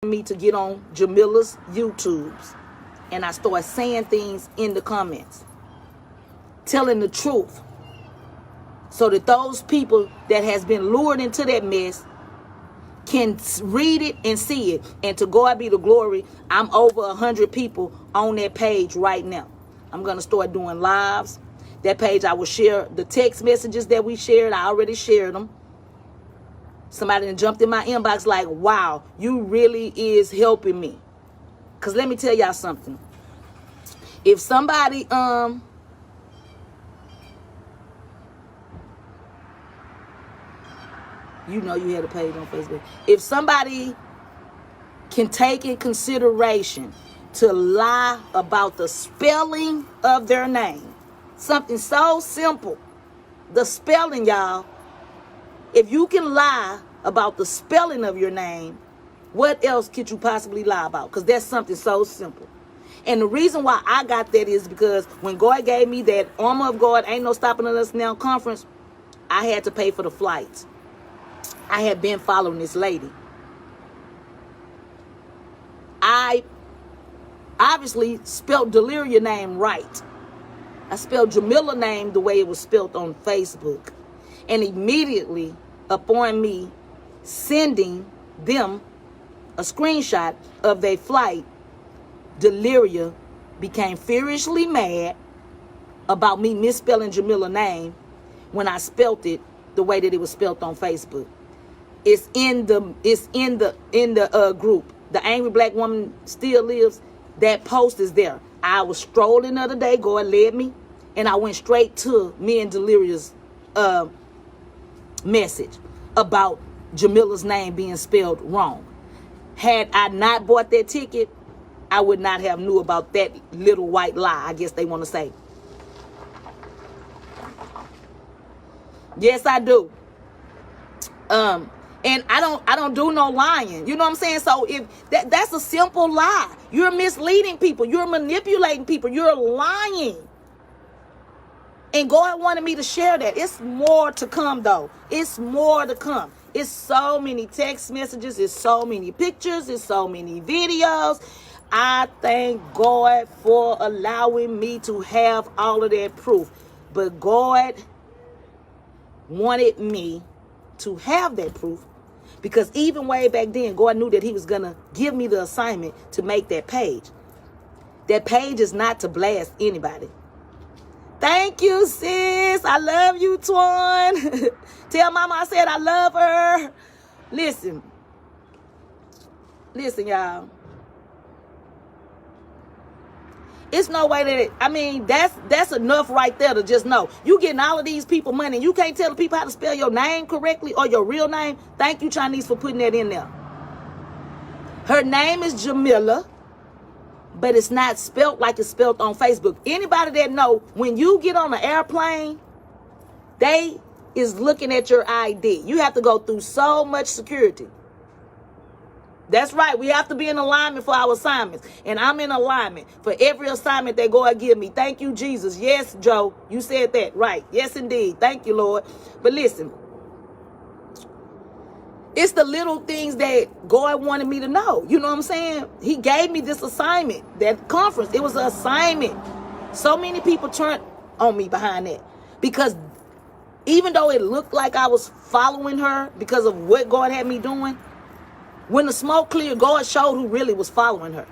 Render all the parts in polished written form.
me to get on Jamillah's YouTubes, and I start saying things in the comments, telling the truth, so that those people that has been lured into that mess can read it and see it. And to God be the glory, I'm over 100 people on that page right now. I'm going to start doing lives. That page, I will share the text messages that we shared. I already shared them. Somebody that jumped in my inbox like, wow, you really is helping me. Because let me tell y'all something. If somebody, you know you had a page on Facebook. If somebody can take in consideration to lie about the spelling of their name, something so simple, the spelling, y'all. If you can lie about the spelling of your name, what else could you possibly lie about? Because that's something so simple. And the reason why I got that is because when God gave me that Armor of God, Ain't No Stopping Us Now conference, I had to pay for the flights. I had been following this lady. I obviously spelled Deliria name right. I spelled Jamillah name the way it was spelled on Facebook. And immediately upon me sending them a screenshot of their flight, Deliria became furiously mad about me misspelling Jamillah name when I spelt it the way that it was spelled on Facebook. It's in the group. The Angry Black Woman Still Lives. That post is there. I was strolling the other day. God led me, and I went straight to me and Deliria's message about Jamillah's name being spelled wrong. Had I not bought that ticket, I would not have knew about that little white lie, I guess they want to say. Yes, I do. And I don't do no lying. You know what I'm saying? So if that's a simple lie. You're misleading people. You're manipulating people. You're lying. And God wanted me to share that. It's more to come, though. It's more to come. It's so many text messages. It's so many pictures. It's so many videos. I thank God for allowing me to have all of that proof. But God wanted me to have that proof, because even way back then, God knew that he was going to give me the assignment to make that page. That page is not to blast anybody. Thank you, sis. I love you, Twan. Tell mama I said I love her. Listen, y'all. It's no way that, that's enough right there to just know. You getting all of these people money and you can't tell the people how to spell your name correctly or your real name. Thank you, Chinese, for putting that in there. Her name is Jamillah, but it's not spelled like it's spelled on Facebook. Anybody that know, when you get on an airplane, they is looking at your ID. You have to go through so much security. That's right. We have to be in alignment for our assignments. And I'm in alignment for every assignment that God give me. Thank you, Jesus. Yes, Joe, you said that. Right. Yes, indeed. Thank you, Lord. But listen, it's the little things that God wanted me to know. You know what I'm saying? He gave me this assignment, that conference. It was an assignment. So many people turned on me behind that, because even though it looked like I was following her because of what God had me doing, when the smoke cleared, God showed who really was following her.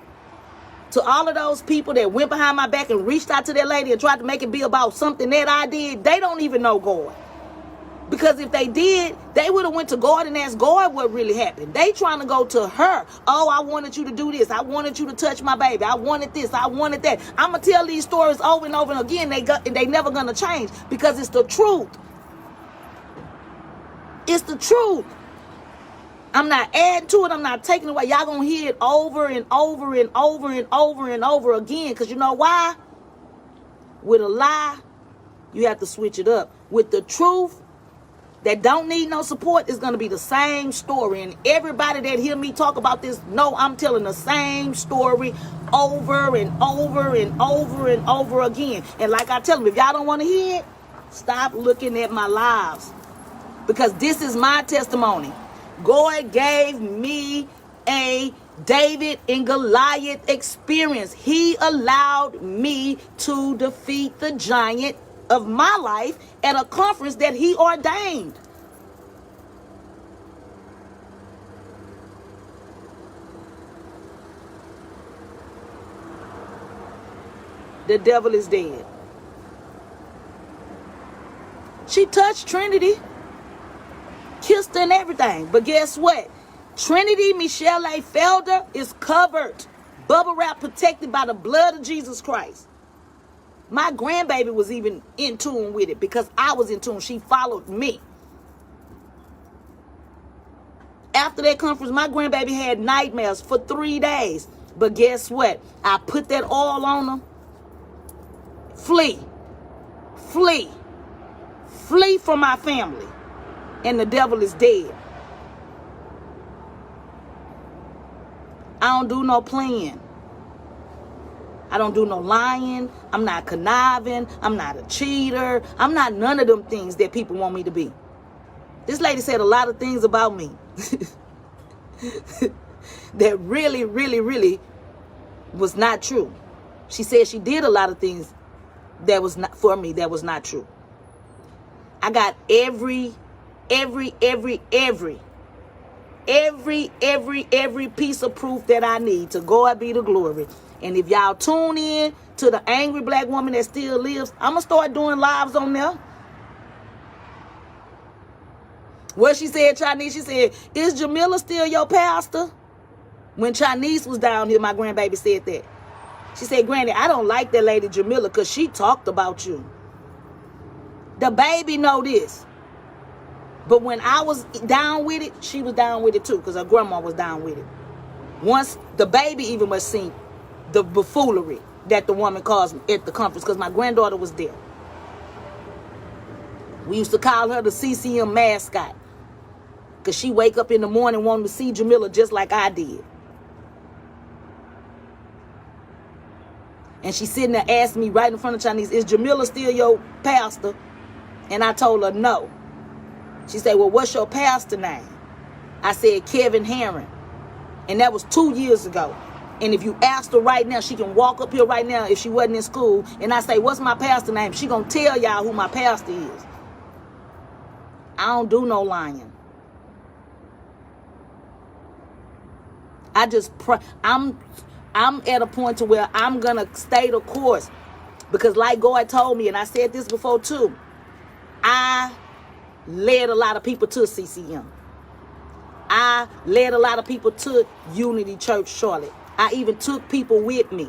To all of those people that went behind my back and reached out to that lady and tried to make it be about something that I did, they don't even know God. Because if they did, they would have went to God and asked God what really happened. They trying to go to her. Oh, I wanted you to do this. I wanted you to touch my baby. I wanted this. I wanted that. I'm going to tell these stories over and over and again. They never going to change, because it's the truth. It's the truth. I'm not adding to it. I'm not taking away. Y'all going to hear it over and over and over and over and over again. Because you know why? With a lie, you have to switch it up. With the truth that don't need no support, is going to be the same story. And everybody that hear me talk about this know I'm telling the same story over and over and over and over again. And like I tell them, if y'all don't want to hear it, stop looking at my lives. Because this is my testimony. God gave me a David and Goliath experience. He allowed me to defeat the giant of my life at a conference that he ordained. The devil is dead. She touched Trinity, kissed her and everything. But guess what? Trinity Michelle A. Felder is covered, bubble wrap, protected by the blood of Jesus Christ. My grandbaby was even in tune with it because I was in tune. She followed me. After that conference, my grandbaby had nightmares for 3 days. But guess what? I put that oil on her. Flee. Flee. Flee from my family. And the devil is dead. I don't do no playing. I don't do no lying. I'm not conniving. I'm not a cheater. I'm not none of them things that people want me to be. This lady said a lot of things about me that really, really, really was not true. She said she did a lot of things that was not for me, that was not true. I got every piece of proof that I need. To God be the glory. And if y'all tune in to the angry black woman that still lives, I'm going to start doing lives on there. What she said, Chinese, she said, is Jamillah still your pastor? When Chinese was down here, my grandbaby said that. She said, Granny, I don't like that lady Jamillah because she talked about you. The baby know this. But when I was down with it, she was down with it too, because her grandma was down with it. Once the baby even must see the buffoonery that the woman caused me at the conference, because my granddaughter was there. We used to call her the CCM mascot, because she wake up in the morning wanting to see Jamillah just like I did. And she sitting there asking me right in front of Chinese, is Jamillah still your pastor? And I told her no. She said, well, what's your pastor name? I said, Kevin Herron. And that was 2 years ago. And if you asked her right now, she can walk up here right now if she wasn't in school. And I say, what's my pastor name? She gonna tell y'all who my pastor is. I don't do no lying. I just pray. I'm at a point to where I'm gonna stay the course. Because like God told me, and I said this before too, I led a lot of people to CCM. I led a lot of people to Unity Church Charlotte. I even took people with me.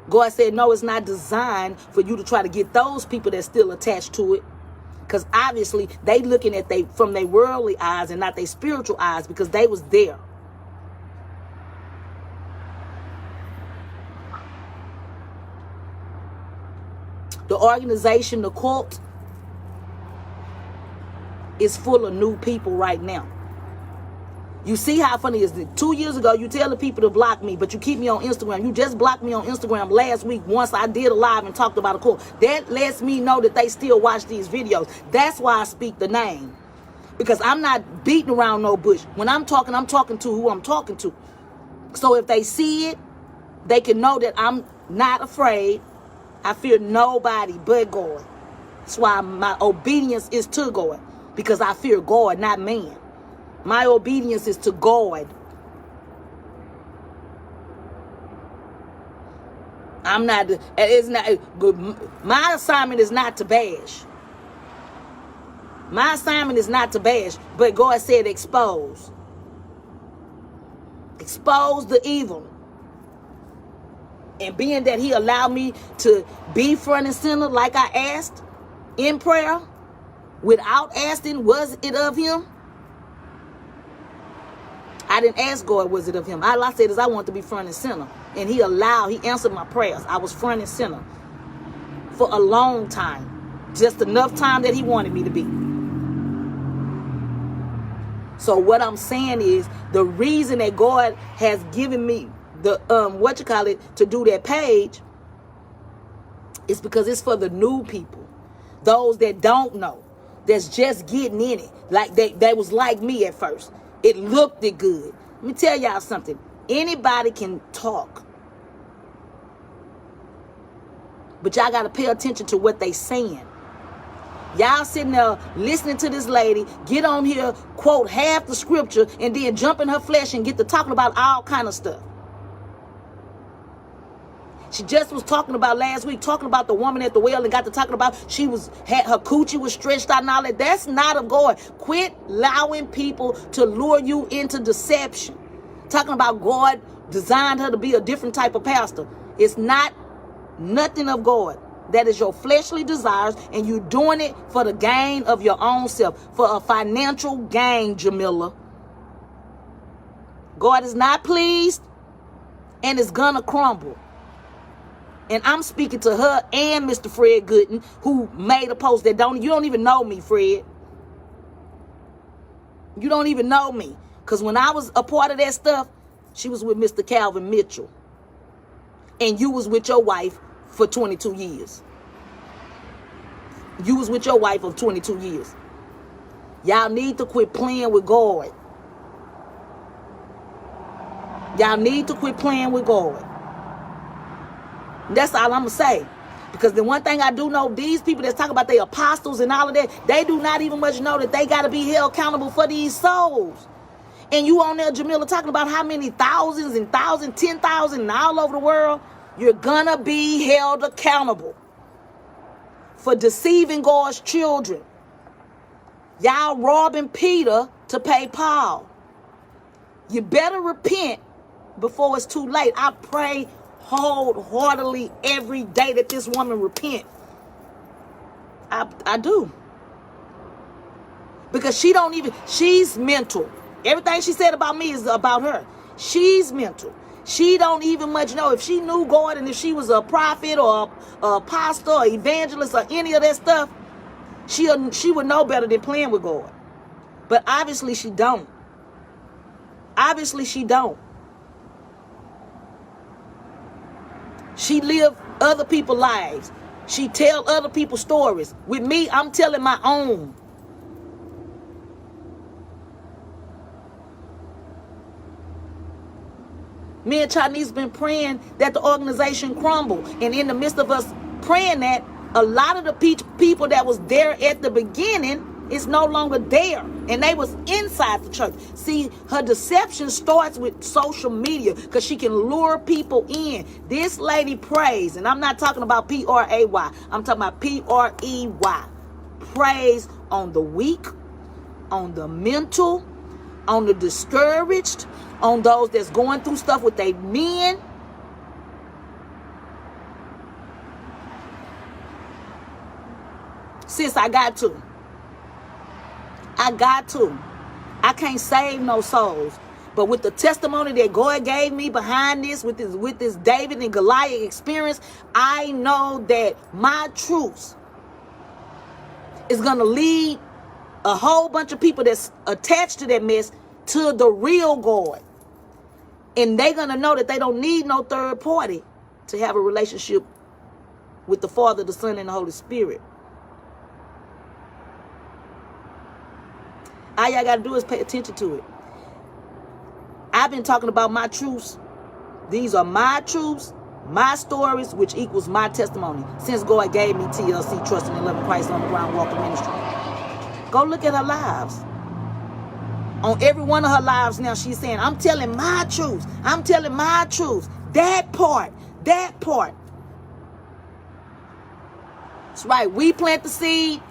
God said, no, it's not designed for you to try to get those people that's still attached to it. Because obviously they looking at from their worldly eyes and not their spiritual eyes, because they was there. The organization, the cult, is full of new people right now. You see how funny it is? 2 years ago, you tell the people to block me, but you keep me on Instagram. You just blocked me on Instagram last week once I did a live and talked about a cult. That lets me know that they still watch these videos. That's why I speak the name. Because I'm not beating around no bush. When I'm talking to who I'm talking to. So if they see it, they can know that I'm not afraid. I fear nobody but God. That's why my obedience is to God. Because I fear God, not man. My obedience is to God. My assignment is not to bash. My assignment is not to bash, but God said expose. Expose the evil. And being that he allowed me to be front and center like I asked in prayer, without asking, was it of him? I didn't ask God, was it of him? All I said is I want to be front and center. And he answered my prayers. I was front and center for a long time. Just enough time that he wanted me to be. So what I'm saying is, the reason that God has given me the, to do that page is because it's for the new people. Those that don't know. that's just getting in it. Like they was like me at first. It looked good. Let me tell y'all something. Anybody can talk. But y'all got to pay attention to what they saying. Y'all sitting there listening to this lady get on here, quote half the scripture, and then jump in her flesh and get to talking about all kind of stuff. She just was talking about last week, talking about the woman at the well, and got to talking about had her coochie was stretched out and all that. That's not of God. Quit allowing people to lure you into deception. Talking about God designed her to be a different type of pastor. It's not nothing of God. That is your fleshly desires, and you're doing it for the gain of your own self, for a financial gain, Jamillah. God is not pleased, and it's gonna crumble. And I'm speaking to her and Mr. Fred Gooden, who made a post that you don't even know me, Fred. You don't even know me. Because when I was a part of that stuff, she was with Mr. Calvin Mitchell. And you was with your wife for 22 years. You was with your wife for 22 years. Y'all need to quit playing with God. Y'all need to quit playing with God. That's all I'm going to say. Because the one thing I do know, these people that's talking about they apostles and all of that, they do not even much know that they got to be held accountable for these souls. And you on there, Jamillah, talking about how many thousands and thousands, 10,000 all over the world. You're going to be held accountable for deceiving God's children. Y'all robbing Peter to pay Paul. You better repent before it's too late. I pray wholeheartedly every day that this woman repent. I do. Because she's mental. Everything she said about me is about her. She's mental. She don't even much know. If she knew God and if she was a prophet or a apostle or evangelist or any of that stuff, she would know better than playing with God. But obviously she don't. Obviously she don't. She live other people's lives. She tell other people's stories. With me, I'm telling my own. Me and Chinese been praying that the organization crumble. And in the midst of us praying that, a lot of the people that was there at the beginning is no longer there. And they was inside the church. See, her deception starts with social media because she can lure people in. This lady prays, and I'm not talking about P-R-A-Y. I'm talking about P-R-E-Y. Prays on the weak, on the mental, on the discouraged, on those that's going through stuff with their men. Sis, I got to. I can't save no souls. But with the testimony that God gave me behind this, with this David and Goliath experience, I know that my truth is going to lead a whole bunch of people that's attached to that mess to the real God. And they're going to know that they don't need no third party to have a relationship with the Father, the Son, and the Holy Spirit. All y'all got to do is pay attention to it. I've been talking about my truths. These are my truths, my stories, which equals my testimony. Since God gave me TLC, Trusting and Loving Christ on the Ground Walking Ministry. Go look at her lives. On every one of her lives now, she's saying, I'm telling my truth. I'm telling my truth. That part. That's right. We plant the seed.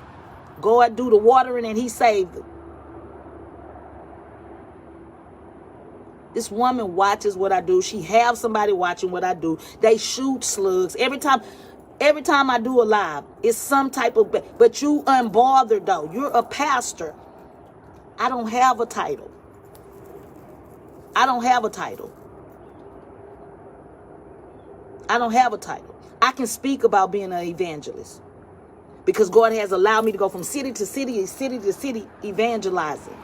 God do the watering and he saved it. This woman watches what I do. She have somebody watching what I do. They shoot slugs. Every time I do a live, it's some type of... But you unbothered, though. You're a pastor. I don't have a title. I don't have a title. I can speak about being an evangelist. Because God has allowed me to go from city to city and city to city evangelizing.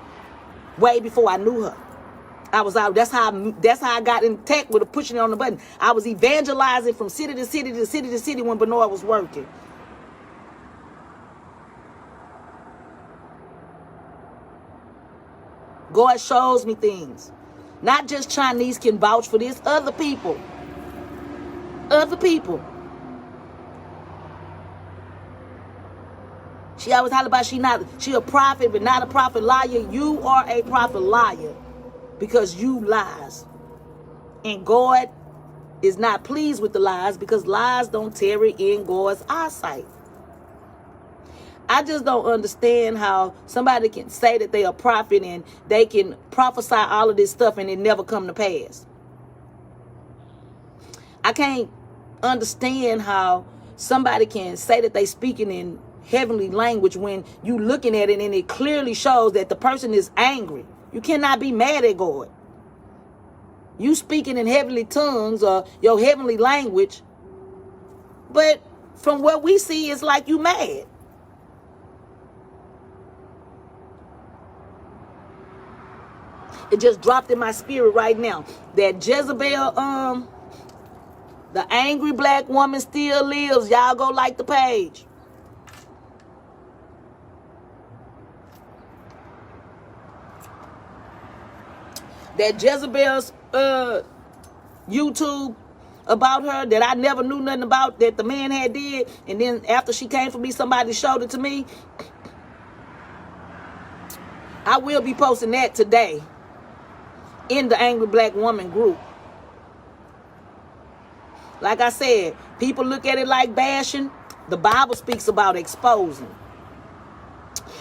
Way before I knew her. I was out. That's how I got in tech with a pushing on the button. I was evangelizing from city to city to city to city when Benoit was working. God shows me things. Not just Chinese can vouch for this. Other people. Other people. She always holler about she a prophet, but not a prophet liar. You are a prophet liar because you lies. And God is not pleased with the lies because lies don't tarry in God's eyesight. I just don't understand how somebody can say that they are a prophet and they can prophesy all of this stuff and it never come to pass. I can't understand how somebody can say that they speaking in heavenly language when you looking at it and it clearly shows that the person is angry. You cannot be mad at God. You speaking in heavenly tongues or your heavenly language, but from what we see, it's like you mad. It just dropped in my spirit right now that Jezebel, the angry black woman still lives. Y'all go like the page. That Jezebel's YouTube about her that I never knew nothing about that the man had did, and then after she came for me, somebody showed it to me. I will be posting that today in the Angry Black Woman group. Like I said, people look at it like bashing. The Bible speaks about exposing.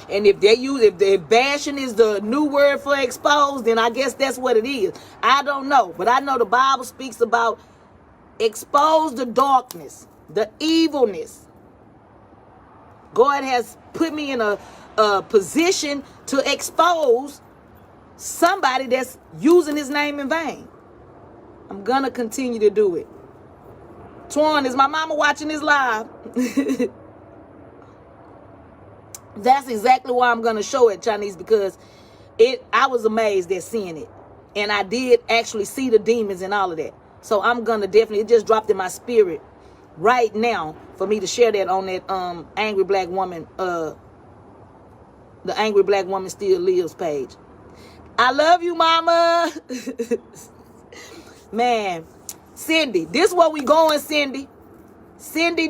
And if bashing is the new word for exposed, then I guess that's what it is. I don't know. But I know the Bible speaks about expose the darkness, the evilness. God has put me in a position to expose somebody that's using his name in vain. I'm going to continue to do it. Twan, is my mama watching this live? That's exactly why I'm going to show it, Chinese, because I was amazed at seeing it. And I did actually see the demons and all of that. So I'm going to definitely, it just dropped in my spirit right now for me to share that on that Angry Black Woman, the Angry Black Woman Still Lives page. I love you, mama. Man, Cindy, this is where we going, Cindy. Cindy